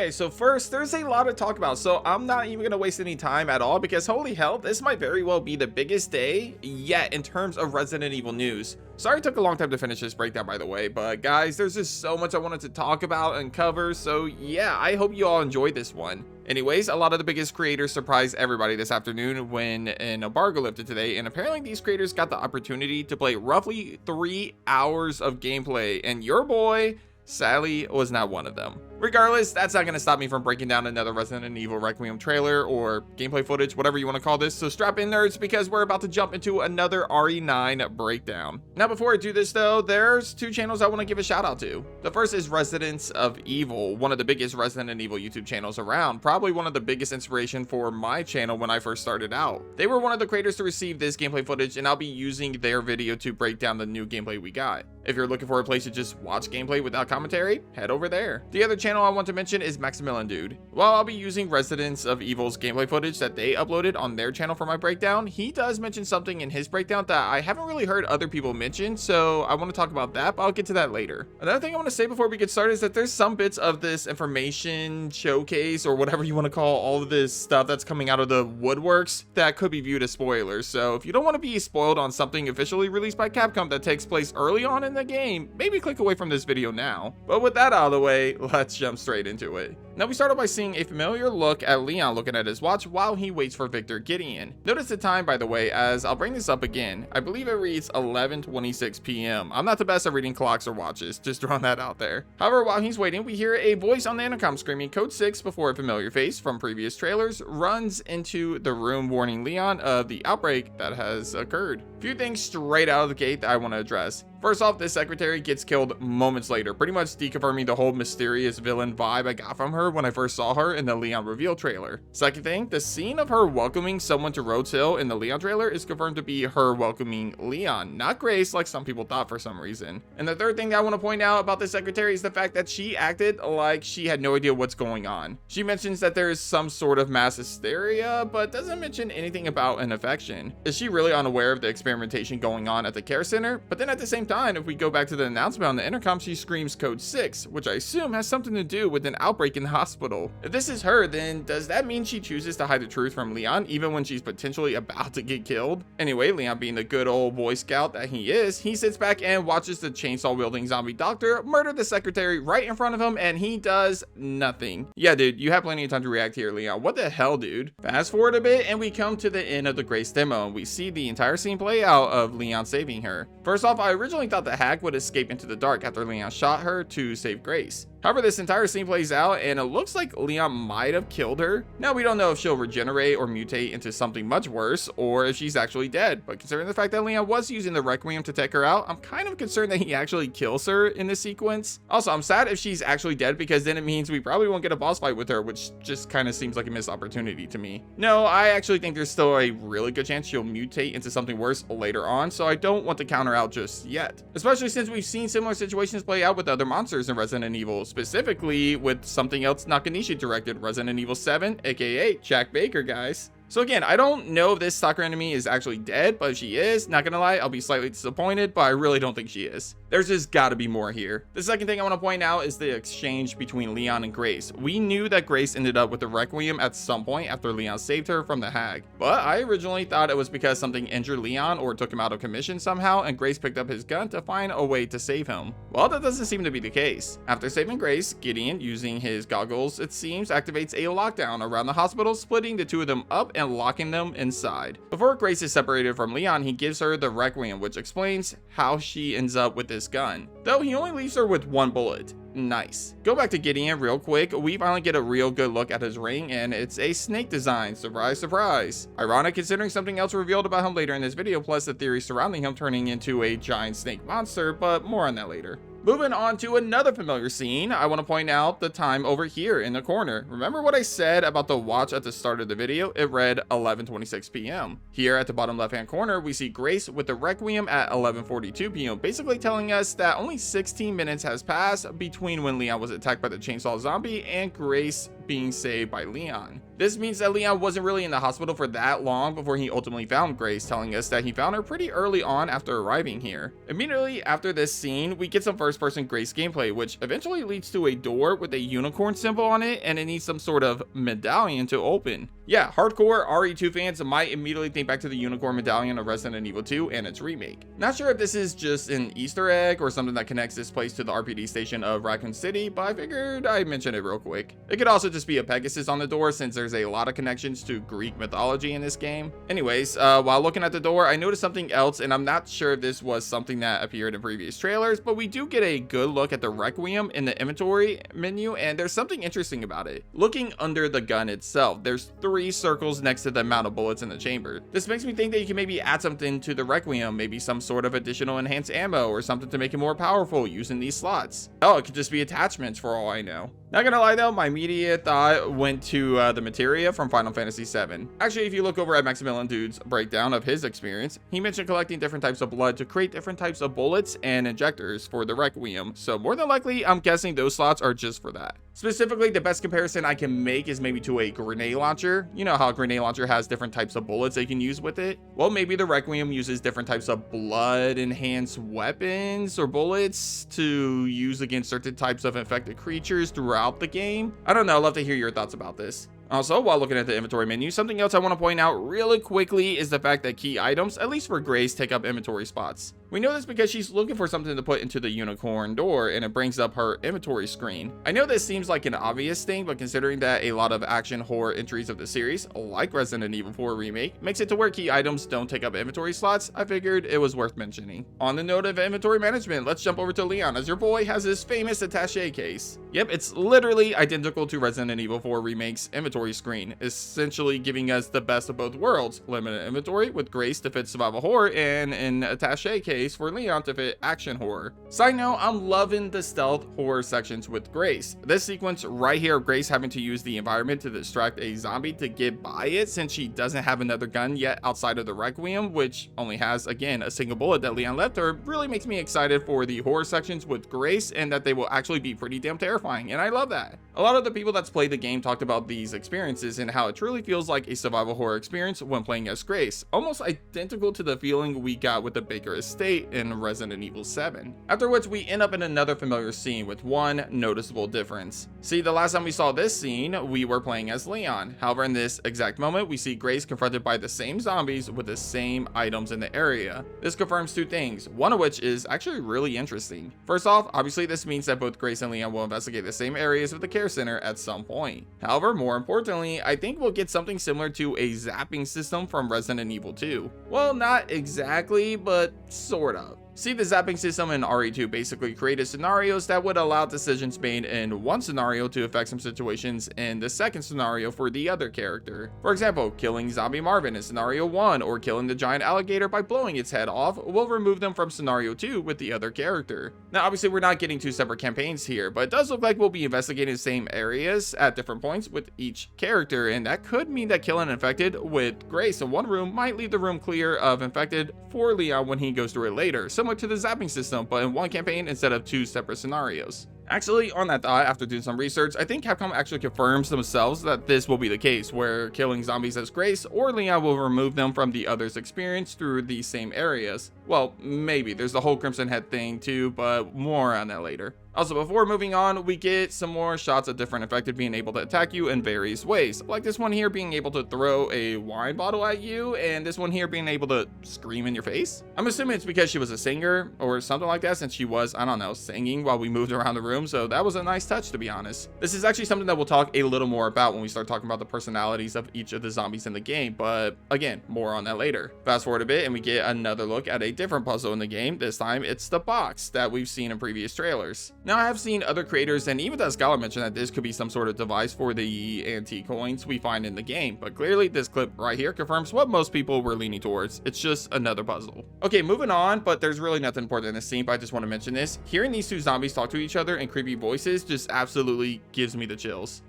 Okay, so first, there's a lot to talk about, so I'm not even gonna waste any time at all because holy hell, this might very well be the biggest day yet in terms of Resident Evil news. Sorry it took a long time to finish this breakdown, by the way, but guys, there's just so much I wanted to talk about and cover, so yeah, I hope you all enjoyed this one. Anyways, a lot of the biggest creators surprised everybody this afternoon when an embargo lifted today, and apparently these creators got the opportunity to play roughly 3 hours of gameplay, and your boy sadly was not one of them. Regardless, that's not going to stop me from breaking down another Resident Evil Requiem trailer or gameplay footage, whatever you want to call this. So strap in, nerds, because we're about to jump into another RE9 breakdown. Now, before I do this though, there's 2 channels I want to give a shout out to. The first is Residents of Evil, one of the biggest Resident Evil YouTube channels around, probably one of the biggest inspiration for my channel when I first started out. They were one of the creators to receive this gameplay footage, and I'll be using their video to break down the new gameplay we got. If you're looking for a place to just watch gameplay without commentary, head over there. The other channel I want to mention is Maximilian Dude. While I'll be using Residents of Evil's gameplay footage that they uploaded on their channel for my breakdown, he does mention something in his breakdown that I haven't really heard other people mention, so I want to talk about that, but I'll get to that later. Another thing I want to say before we get started is that there's some bits of this information showcase, or whatever you want to call all of this stuff that's coming out of the woodworks, that could be viewed as spoilers. So if you don't want to be spoiled on something officially released by Capcom that takes place early on in the game, maybe click away from this video now. But with that out of the way, let's jump straight into it. Now we start off by seeing a familiar look at Leon looking at his watch while he waits for Victor Gideon. Notice the time, by the way, as I'll bring this up again. I believe it reads 11:26 p.m. I'm not the best at reading clocks or watches, just throwing that out there. However, while he's waiting, we hear a voice on the intercom screaming code 6 before a familiar face from previous trailers runs into the room, warning Leon of the outbreak that has occurred. Few things straight out of the gate that I want to address. First off, this secretary gets killed moments later, pretty much deconfirming the whole mysterious villain vibe I got from her when I first saw her in the Leon reveal trailer. Second thing, the scene of her welcoming someone to Rhodes Hill in the Leon trailer is confirmed to be her welcoming Leon, not Grace like some people thought for some reason. And the third thing that I want to point out about this secretary is the fact that she acted like she had no idea what's going on. She mentions that there is some sort of mass hysteria, but doesn't mention anything about an infection. Is she really unaware of the experimentation going on at the care center? But then at the same time, if we go back to the announcement on the intercom, she screams code 6, which I assume has something to do with an outbreak in the hospital. If this is her, then does that mean she chooses to hide the truth from Leon even when she's potentially about to get killed? Anyway, Leon, being the good old Boy Scout that he is, he sits back and watches the chainsaw wielding zombie doctor murder the secretary right in front of him, and he does nothing. Yeah, dude, you have plenty of time to react here, Leon. What the hell, dude? Fast forward a bit and we come to the end of the Grace demo, and we see the entire scene play out of Leon saving her. First off, I originally thought the hack would escape into the dark after Leon shot her to save Grace. However, this entire scene plays out and it looks like Leon might have killed her. Now, we don't know if she'll regenerate or mutate into something much worse, or if she's actually dead, but considering the fact that Leon was using the Requiem to take her out, I'm kind of concerned that he actually kills her in this sequence. Also, I'm sad if she's actually dead, because then it means we probably won't get a boss fight with her, which just kind of seems like a missed opportunity to me. No, I actually think there's still a really good chance she'll mutate into something worse later on, so I don't want to count her out just yet. Especially since we've seen similar situations play out with other monsters in Resident Evil, specifically with something else Nakanishi directed, Resident Evil 7, aka Jack Baker, guys. So again, I don't know if this stalker enemy is actually dead, but if she is, not gonna lie, I'll be slightly disappointed, but I really don't think she is. There's just gotta be more here. The second thing I want to point out is the exchange between Leon and Grace. We knew that Grace ended up with the Requiem at some point after Leon saved her from the hag, but I originally thought it was because something injured Leon or took him out of commission somehow, and Grace picked up his gun to find a way to save him. Well, that doesn't seem to be the case. After saving Grace, Gideon, using his goggles, it seems, activates a lockdown around the hospital, splitting the two of them up and locking them inside. Before Grace is separated from Leon, he gives her the Requiem, which explains how she ends up with this gun, though he only leaves her with 1 bullet. Nice. Go back to Gideon real quick. We finally get a real good look at his ring, and it's a snake design. Surprise, surprise. Ironic considering something else revealed about him later in this video, plus the theory surrounding him turning into a giant snake monster, but more on that later. Moving on to another familiar scene, I want to point out the time over here in the corner. Remember what I said about the watch at the start of the video? It read 11:26 p.m. Here at the bottom left hand corner, we see Grace with the Requiem at 11:42 p.m. basically telling us that only 16 minutes has passed between when Leon was attacked by the chainsaw zombie and Grace being saved by Leon. This means that Leon wasn't really in the hospital for that long before he ultimately found Grace, telling us that he found her pretty early on after arriving here. Immediately after this scene, we get some first-person Grace gameplay, which eventually leads to a door with a unicorn symbol on it, and it needs some sort of medallion to open. Yeah, hardcore RE2 fans might immediately think back to the unicorn medallion of Resident Evil 2 and its remake. Not sure if this is just an Easter egg or something that connects this place to the RPD station of Raccoon City, but I figured I'd mention it real quick. It could also just be a Pegasus on the door, since there's a lot of connections to Greek mythology in this game. Anyways, while looking at the door, I noticed something else, and I'm not sure if this was something that appeared in previous trailers, but we do get a good look at the Requiem in the inventory menu, and there's something interesting about it. Looking under the gun itself, there's 3 circles next to the amount of bullets in the chamber. This makes me think that you can maybe add something to the Requiem, maybe some sort of additional enhanced ammo or something to make it more powerful using these slots. Oh, it could just be attachments for all I know. Not gonna lie though, my immediate thought went to the materia from Final Fantasy VII. Actually, if you look over at Maximilian Dude's breakdown of his experience, he mentioned collecting different types of blood to create different types of bullets and injectors for the Requiem, so more than likely, I'm guessing those slots are just for that. Specifically, the best comparison I can make is maybe to a grenade launcher. You know how a grenade launcher has different types of bullets they can use with it? Well, maybe the Requiem uses different types of blood-enhanced weapons or bullets to use against certain types of infected creatures throughout the game. I don't know, I'd love to hear your thoughts about this. Also, while looking at the inventory menu, something else I want to point out really quickly is the fact that key items, at least for Grace, take up inventory spots. We know this because she's looking for something to put into the unicorn door, and it brings up her inventory screen. I know this seems like an obvious thing, but considering that a lot of action horror entries of the series, like Resident Evil 4 Remake, makes it to where key items don't take up inventory slots, I figured it was worth mentioning. On the note of inventory management, let's jump over to Leon, as your boy has his famous attaché case. Yep, it's literally identical to Resident Evil 4 Remake's inventory screen, essentially giving us the best of both worlds: limited inventory with Grace to fit survival horror, and an attaché case for Leon to fit action horror. Side note, I'm loving the stealth horror sections with Grace. This sequence right here of Grace having to use the environment to distract a zombie to get by it, since she doesn't have another gun yet outside of the Requiem, which only has, again, a single bullet that Leon left her, really makes me excited for the horror sections with Grace, and that they will actually be pretty damn terrifying, and I love that. A lot of the people that's played the game talked about these experiences and how it truly feels like a survival horror experience when playing as Grace, almost identical to the feeling we got with the Baker Estate in Resident Evil 7. Afterwards, we end up in another familiar scene with one noticeable difference. See, the last time we saw this scene, we were playing as Leon. However, in this exact moment, we see Grace confronted by the same zombies with the same items in the area. This confirms 2 things, one of which is actually really interesting. First off, obviously this means that both Grace and Leon will investigate the same areas of the care center at some point. However, more importantly, I think we'll get something similar to a zapping system from Resident Evil 2. Well, not exactly, but sort of. See, the zapping system in RE2 basically created scenarios that would allow decisions made in one scenario to affect some situations in the second scenario for the other character. For example, killing Zombie Marvin in scenario 1 or killing the giant alligator by blowing its head off will remove them from scenario 2 with the other character. Now, obviously we're not getting 2 separate campaigns here, but it does look like we'll be investigating the same areas at different points with each character, and that could mean that killing infected with Grace in one room might leave the room clear of infected for Leon when he goes through it later, similar to the zapping system, but in one campaign instead of 2 separate scenarios. Actually, on that thought, after doing some research, I think Capcom actually confirms themselves that this will be the case, where killing zombies as Grace or Leon will remove them from the other's experience through these same areas. Well, maybe. There's the whole Crimson Head thing too, but more on that later. Also, before moving on, we get some more shots of different infected being able to attack you in various ways, like this one here being able to throw a wine bottle at you, and this one here being able to scream in your face. I'm assuming it's because she was a singer or something like that, since she was, I don't know, singing while we moved around the room, so that was a nice touch, to be honest. This is actually something that we'll talk a little more about when we start talking about the personalities of each of the zombies in the game, but again, more on that later. Fast forward a bit and we get another look at a different puzzle in the game. This time it's the box that we've seen in previous trailers. Now, I have seen other creators and even that scholar mention that this could be some sort of device for the antique coins we find in the game, but clearly this clip right here confirms what most people were leaning towards. It's just another puzzle. Okay, moving on, but there's really nothing important in this scene, but I just want to mention this. Hearing these 2 zombies talk to each other in creepy voices just absolutely gives me the chills.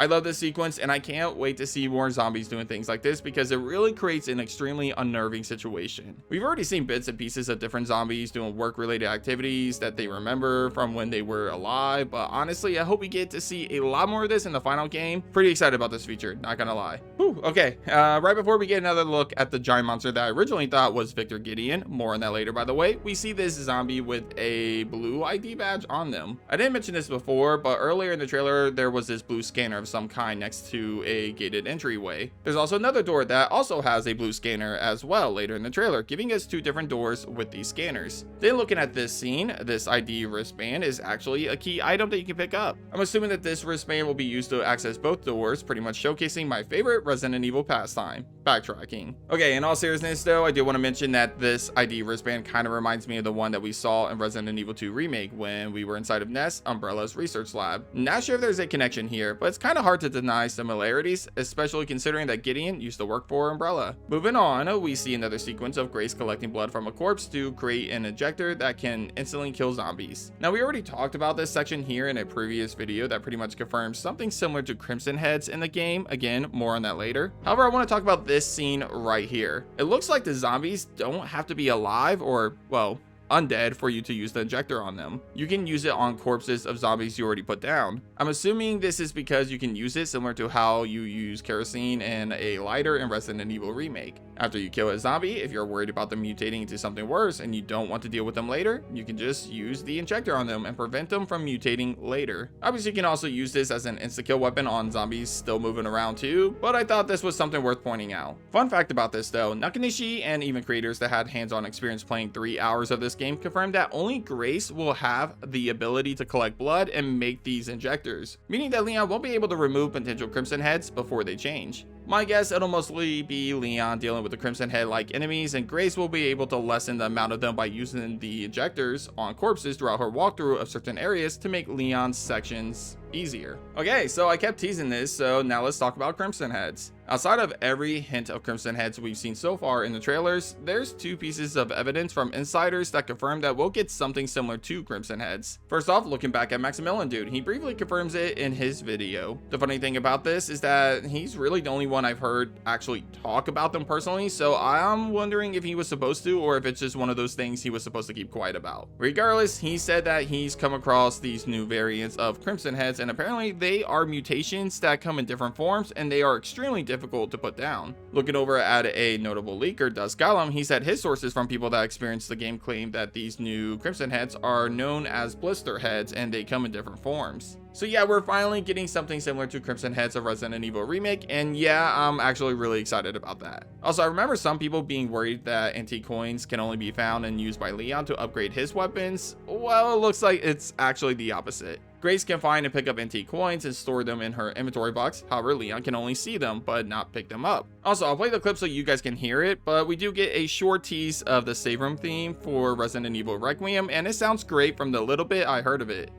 I love this sequence, and I can't wait to see more zombies doing things like this because it really creates an extremely unnerving situation. We've already seen bits and pieces of different zombies doing work-related activities that they remember from when they were alive, but honestly, I hope we get to see a lot more of this in the final game. Pretty excited about this feature, not gonna lie. Whew, okay, right before we get another look at the giant monster that I originally thought was Victor Gideon, more on that later by the way, we see this zombie with a blue ID badge on them. I didn't mention this before, but earlier in the trailer, there was this blue scanner of some kind next to a gated entryway. There's also another door that also has a blue scanner as well later in the trailer, giving us 2 different doors with these scanners. Then looking at this scene, this ID wristband is actually a key item that you can pick up. I'm assuming that this wristband will be used to access both doors, pretty much showcasing my favorite Resident Evil pastime, backtracking. Okay, in all seriousness though, I do want to mention that this ID wristband kind of reminds me of the one that we saw in Resident Evil 2 Remake when we were inside of Ness, Umbrella's research lab. Not sure if there's a connection here, but it's kind of hard to deny similarities, especially considering that Gideon used to work for Umbrella. Moving on, we see another sequence of Grace collecting blood from a corpse to create an injector that can instantly kill zombies. Now, we already talked about this section here in a previous video that pretty much confirms something similar to Crimson Heads in the game. Again, more on that later. However, I want to talk about this scene right here. It looks like the zombies don't have to be alive or, well, undead for you to use the injector on them. You can use it on corpses of zombies you already put down. I'm assuming this is because you can use it similar to how you use kerosene and a lighter in Resident Evil Remake. After you kill a zombie, if you're worried about them mutating into something worse and you don't want to deal with them later, you can just use the injector on them and prevent them from mutating later. Obviously, you can also use this as an insta-kill weapon on zombies still moving around too, but I thought this was something worth pointing out. Fun fact about this though, Nakanishi and even creators that had hands-on experience playing 3 hours of this game confirmed that only Grace will have the ability to collect blood and make these injectors, meaning that Leon won't be able to remove potential Crimson Heads before they change. My guess, it'll mostly be Leon dealing with the Crimson Head-like enemies, and Grace will be able to lessen the amount of them by using the injectors on corpses throughout her walkthrough of certain areas to make Leon's sections easier. Okay, so I kept teasing this, so now let's talk about Crimson Heads. Outside of every hint of Crimson Heads we've seen so far in the trailers, there's 2 pieces of evidence from insiders that confirm that we'll get something similar to Crimson Heads. First off, looking back at Maximilian Dude, he briefly confirms it in his video. The funny thing about this is that he's really the only one I've heard actually talk about them personally, so I'm wondering if he was supposed to or if it's just one of those things he was supposed to keep quiet about. Regardless, he said that he's come across these new variants of Crimson Heads, and apparently they are mutations that come in different forms and they are extremely difficult to put down. Looking over at a notable leaker, Dust Golem, he said his sources from people that experienced the game claim that these new Crimson Heads are known as Blister Heads and they come in different forms. So yeah, we're finally getting something similar to Crimson Heads of Resident Evil Remake, and yeah, I'm actually really excited about that. Also, I remember some people being worried that antique coins can only be found and used by Leon to upgrade his weapons. Well, it looks like it's actually the opposite. Grace can find and pick up antique coins and store them in her inventory box. However, Leon can only see them, but not pick them up. Also, I'll play the clip so you guys can hear it, but we do get a short tease of the save room theme for Resident Evil Requiem, and it sounds great from the little bit I heard of it.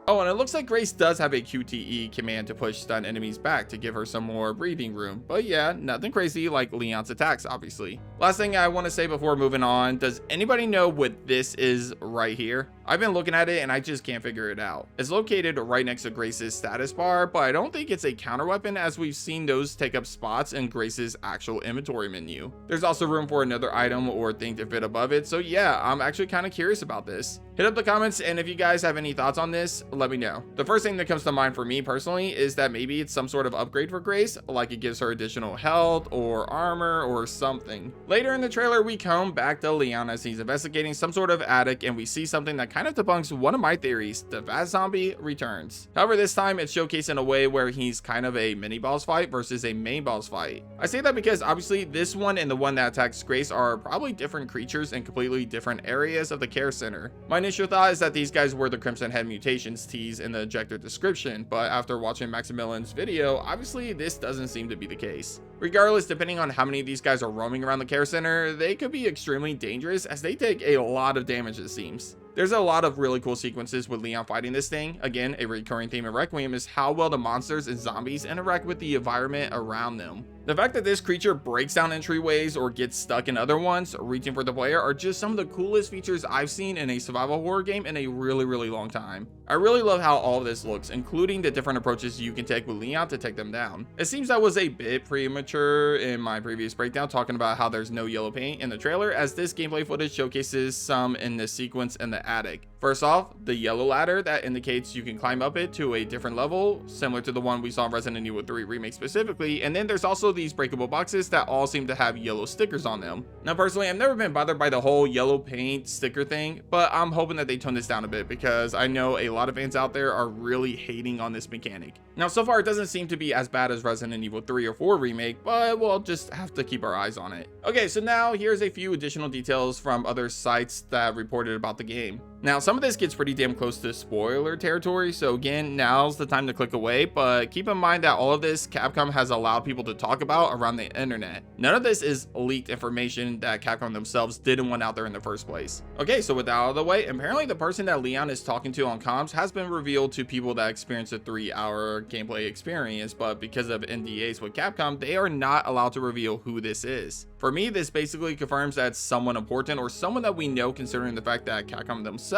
Oh, and it looks like Grace does have a QTE command to push stun enemies back to give her some more breathing room. But yeah, nothing crazy like Leon's attacks, obviously. Last thing I want to say before moving on, does anybody know what this is right here? I've been looking at it and I just can't figure it out. It's located right next to Grace's status bar, but I don't think it's a counter weapon as we've seen those take up spots in Grace's actual inventory menu. There's also room for another item or thing to fit above it, so yeah, I'm actually kind of curious about this. Hit up the comments, and if you guys have any thoughts on this, let me know. The first thing that comes to mind for me personally is that maybe it's some sort of upgrade for Grace, like it gives her additional health or armor or something. Later in the trailer, we come back to Leon as he's investigating some sort of attic, and we see something that kind of debunks one of my theories: the fast zombie returns. However, this time it's showcased in a way where he's kind of a mini boss fight versus a main boss fight. I say that because obviously this one and the one that attacks Grace are probably different creatures in completely different areas of the care center. My initial thought is that these guys were the Crimson Head mutations teased in the injector description, but after watching Maximilian's video, obviously this doesn't seem to be the case. Regardless, depending on how many of these guys are roaming around the care center, they could be extremely dangerous as they take a lot of damage, it seems. There's a lot of really cool sequences with Leon fighting this thing. Again, a recurring theme in Requiem is how well the monsters and zombies interact with the environment around them. The fact that this creature breaks down entryways or gets stuck in other ones, reaching for the player, are just some of the coolest features I've seen in a survival horror game in a really long time. I really love how all of this looks, including the different approaches you can take with Leon to take them down. It seems I was a bit premature in my previous breakdown talking about how there's no yellow paint in the trailer, as this gameplay footage showcases some in this sequence in the attic. First off, the yellow ladder that indicates you can climb up it to a different level, similar to the one we saw in Resident Evil 3 Remake specifically, and then there's also these breakable boxes that all seem to have yellow stickers on them. Now personally, I've never been bothered by the whole yellow paint sticker thing, but I'm hoping that they tone this down a bit because I know a lot of fans out there are really hating on this mechanic. Now so far it doesn't seem to be as bad as Resident Evil 3 or 4 Remake, but we'll just have to keep our eyes on it. Okay, so now here's a few additional details from other sites that reported about the game. Now some of this gets pretty damn close to spoiler territory, so again, now's the time to click away, but keep in mind that all of this Capcom has allowed people to talk about around the internet. None of this is leaked information that Capcom themselves didn't want out there in the first place. Okay, so with that out of the way, apparently the person that Leon is talking to on comms has been revealed to people that experience a 3-hour gameplay experience, but because of NDAs with Capcom, they are not allowed to reveal who this is. For me, this basically confirms that it's someone important or someone that we know, considering the fact that Capcom themselves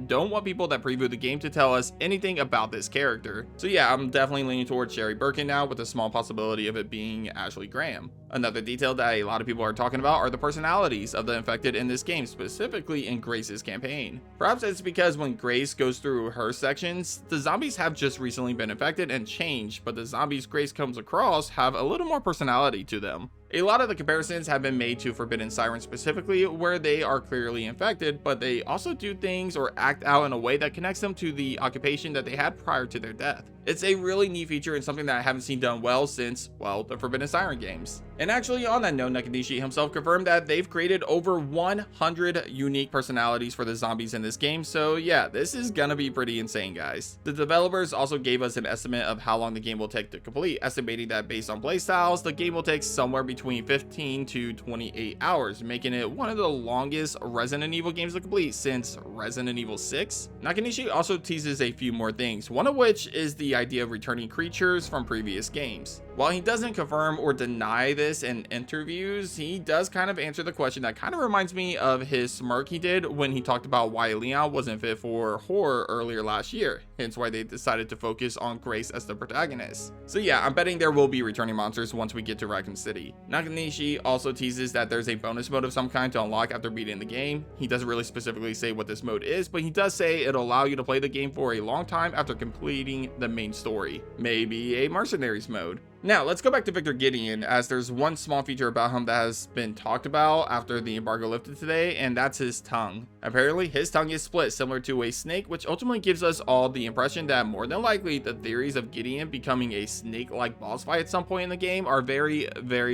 don't want people that preview the game to tell us anything about this character. So yeah, I'm definitely leaning towards Sherry Birkin now, with a small possibility of it being Ashley Graham. Another detail that a lot of people are talking about are the personalities of the infected in this game, specifically in Grace's campaign. Perhaps it's because when Grace goes through her sections, the zombies have just recently been infected and changed, but the zombies Grace comes across have a little more personality to them. A lot of the comparisons have been made to Forbidden Siren specifically, where they are clearly infected, but they also do things or act out in a way that connects them to the occupation that they had prior to their death. It's a really neat feature and something that I haven't seen done well since, well, the Forbidden Siren games. And actually, on that note, Nakanishi himself confirmed that they've created over 100 unique personalities for the zombies in this game, so yeah, this is gonna be pretty insane, guys. The developers also gave us an estimate of how long the game will take to complete, estimating that based on playstyles, the game will take somewhere between 15 to 28 hours, making it one of the longest Resident Evil games to complete since Resident Evil 6. Nakanishi also teases a few more things, one of which is the idea of returning creatures from previous games. While he doesn't confirm or deny this in interviews, he does kind of answer the question that kind of reminds me of his smirk he did when he talked about why Leon wasn't fit for horror earlier last year, hence why they decided to focus on Grace as the protagonist. So yeah, I'm betting there will be returning monsters once we get to Raccoon City. Nakanishi also teases that there's a bonus mode of some kind to unlock after beating the game. He doesn't really specifically say what this mode is, but he does say it'll allow you to play the game for a long time after completing the main story. Maybe a mercenaries mode. Now, let's go back to Victor Gideon, as there's one small feature about him that has been talked about after the embargo lifted today, and that's his tongue. Apparently, his tongue is split similar to a snake, which ultimately gives us all the impression that more than likely the theories of Gideon becoming a snake-like boss fight at some point in the game are very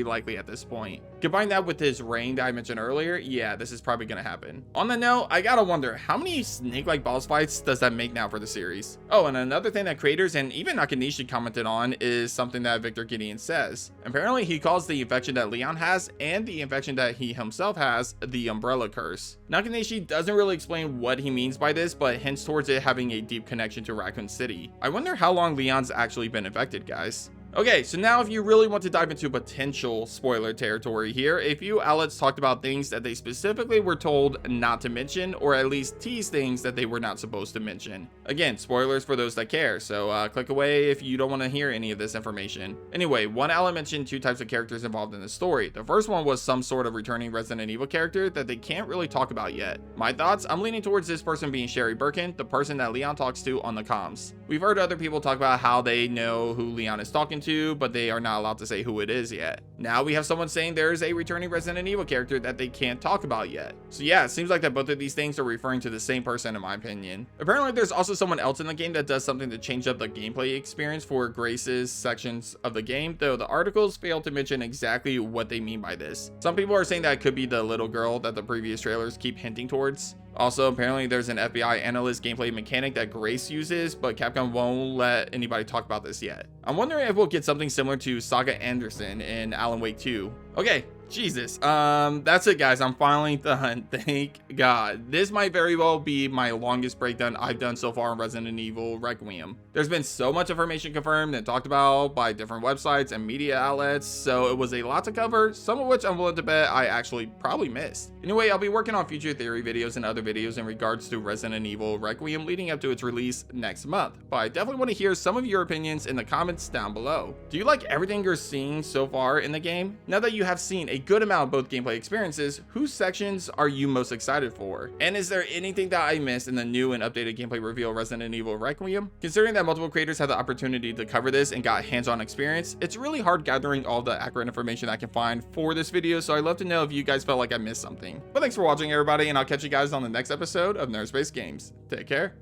likely at this point. Combine that with his ring that I mentioned earlier, yeah, this is probably gonna happen. On the note, I gotta wonder, how many snake-like boss fights does that make now for the series? Oh, and another thing that creators and even Nakanishi commented on is something that Victor Gideon says. Apparently, he calls the infection that Leon has and the infection that he himself has the Umbrella Curse. Nakanishi doesn't really explain what he means by this, but hints towards it having a deep connection to Raccoon City. I wonder how long Leon's actually been infected, guys. Okay, so now if you really want to dive into potential spoiler territory here, a few outlets talked about things that they specifically were told not to mention, or at least tease things that they were not supposed to mention. Again, spoilers for those that care, so click away if you don't want to hear any of this information. Anyway, one outlet mentioned two types of characters involved in the story. The first one was some sort of returning Resident Evil character that they can't really talk about yet. My thoughts, I'm leaning towards this person being Sherry Birkin, the person that Leon talks to on the comms. We've heard other people talk about how they know who Leon is talking to, but they are not allowed to say who it is yet. Now we have someone saying there is a returning Resident Evil character that they can't talk about yet. So yeah, it seems like that both of these things are referring to the same person in my opinion. Apparently there's also someone else in the game that does something to change up the gameplay experience for Grace's sections of the game, though the articles fail to mention exactly what they mean by this. Some people are saying that it could be the little girl that the previous trailers keep hinting towards. Also, apparently there's an FBI analyst gameplay mechanic that Grace uses, but Capcom won't let anybody talk about this yet. I'm wondering if we'll get something similar to Saga Anderson in Alan Wake 2. Okay, Jesus. That's it, guys. I'm finally done. Thank God. This might very well be my longest breakdown I've done so far in Resident Evil Requiem. There's been so much information confirmed and talked about by different websites and media outlets, so it was a lot to cover, some of which I'm willing to bet I actually probably missed. Anyway, I'll be working on future theory videos and other videos in regards to Resident Evil Requiem leading up to its release next month, but I definitely want to hear some of your opinions in the comments down below. Do you like everything you're seeing so far in the game? Now that you have seen a good amount of both gameplay experiences, whose sections are you most excited for? And is there anything that I missed in the new and updated gameplay reveal of Resident Evil Requiem? Considering that multiple creators had the opportunity to cover this and got hands-on experience, it's really hard gathering all the accurate information I can find for this video, so I'd love to know if you guys felt like I missed something. But thanks for watching, everybody, and I'll catch you guys on the next episode of Nerdspace Games. Take care.